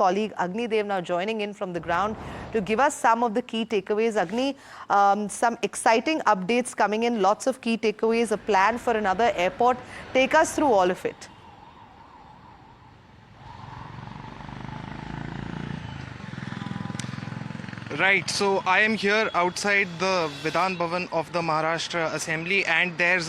colleague Agni Dev now joining in from the ground to give us some of the key takeaways. Agni, some exciting updates coming in, lots of key takeaways, a plan for another airport. Take us through all of it. Right, so I am here outside the Vidhan Bhavan of the Maharashtra Assembly, and there's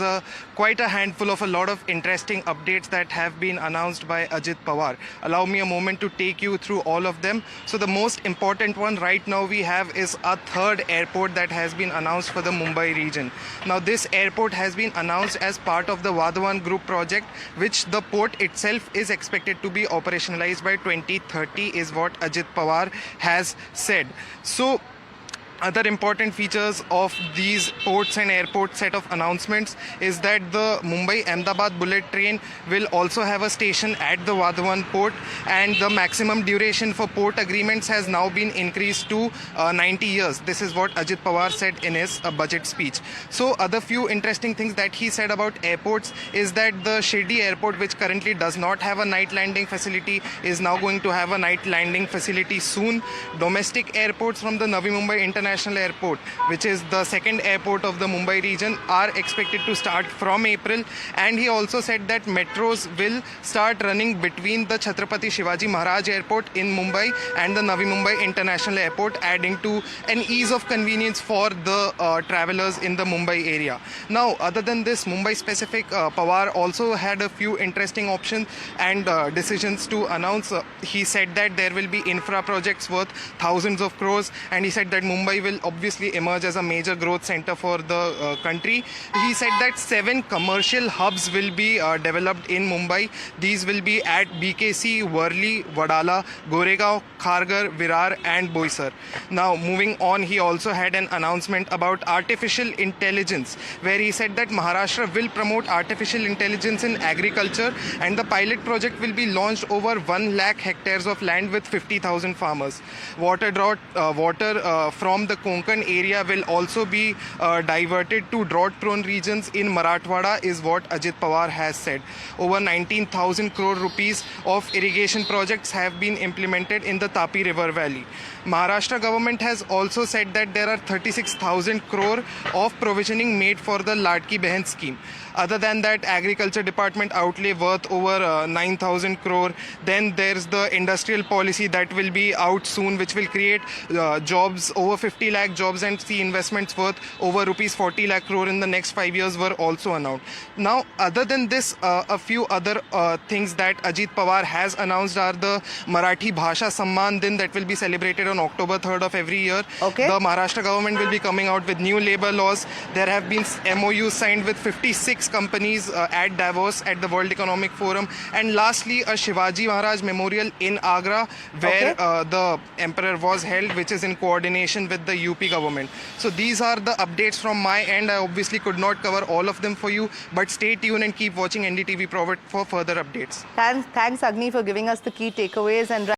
quite a handful of a lot of interesting updates that have been announced by Ajit Pawar. Allow me a moment to take you through all of them. So the most important one right now we have is a third airport that has been announced for the Mumbai region. Now this airport has been announced as part of the Vadhavan Group project, which the port itself is expected to be operationalized by 2030 is what Ajit Pawar has said. So other important features of these ports and airport set of announcements is that the Mumbai-Ahmedabad bullet train will also have a station at the Vadhavan port, and the maximum duration for port agreements has now been increased to 90 years. This is what Ajit Pawar said in his budget speech. So other few interesting things that he said about airports is that the Shirdi airport, which currently does not have a night landing facility, is now going to have a night landing facility soon. Domestic airports from the Navi Mumbai International Airport, which is the second airport of the Mumbai region, are expected to start from April. And he also said that metros will start running between the Chhatrapati Shivaji Maharaj Airport in Mumbai and the Navi Mumbai International Airport, adding to an ease of convenience for the travelers in the Mumbai area. Now, other than this Mumbai specific, Pawar also had a few interesting options and decisions to announce. He said that there will be infra projects worth thousands of crores, and he said that Mumbai will obviously emerge as a major growth center for the country. He said that 7 commercial hubs will be developed in Mumbai. These will be at BKC, Worli, Wadala, Goregaon, Kharghar, Virar and Boisar. Now moving on, he also had an announcement about artificial intelligence, where he said that Maharashtra will promote artificial intelligence in agriculture, and the pilot project will be launched over 1 lakh hectares of land with 50,000 farmers. Water from the Konkan area will also be diverted to drought-prone regions in Marathwada, is what Ajit Pawar has said. Over 19,000 crore rupees of irrigation projects have been implemented in the Tapi River Valley. Maharashtra government has also said that there are 36,000 crore of provisioning made for the Ladki Behan scheme. Other than that, agriculture department outlay worth over 9,000 crore. Then there's the industrial policy that will be out soon, which will create jobs, over 50 lakh jobs, and see investments worth over rupees 40 lakh crore in the next 5 years were also announced. Now, other than this, a few other things that Ajit Pawar has announced are the Marathi Bhasha Samman Din that will be celebrated on October 3rd of every year. Okay. The Maharashtra government will be coming out with new labor laws. There have been MOUs signed with 56 companies at Davos at the World Economic Forum. And lastly, a Shivaji Maharaj Memorial in Agra, where the emperor was held, which is in coordination with the UP government. So these are the updates from my end. I obviously could not cover all of them for you, but stay tuned and keep watching NDTV for further updates. Thanks, Agni, for giving us the key takeaways. And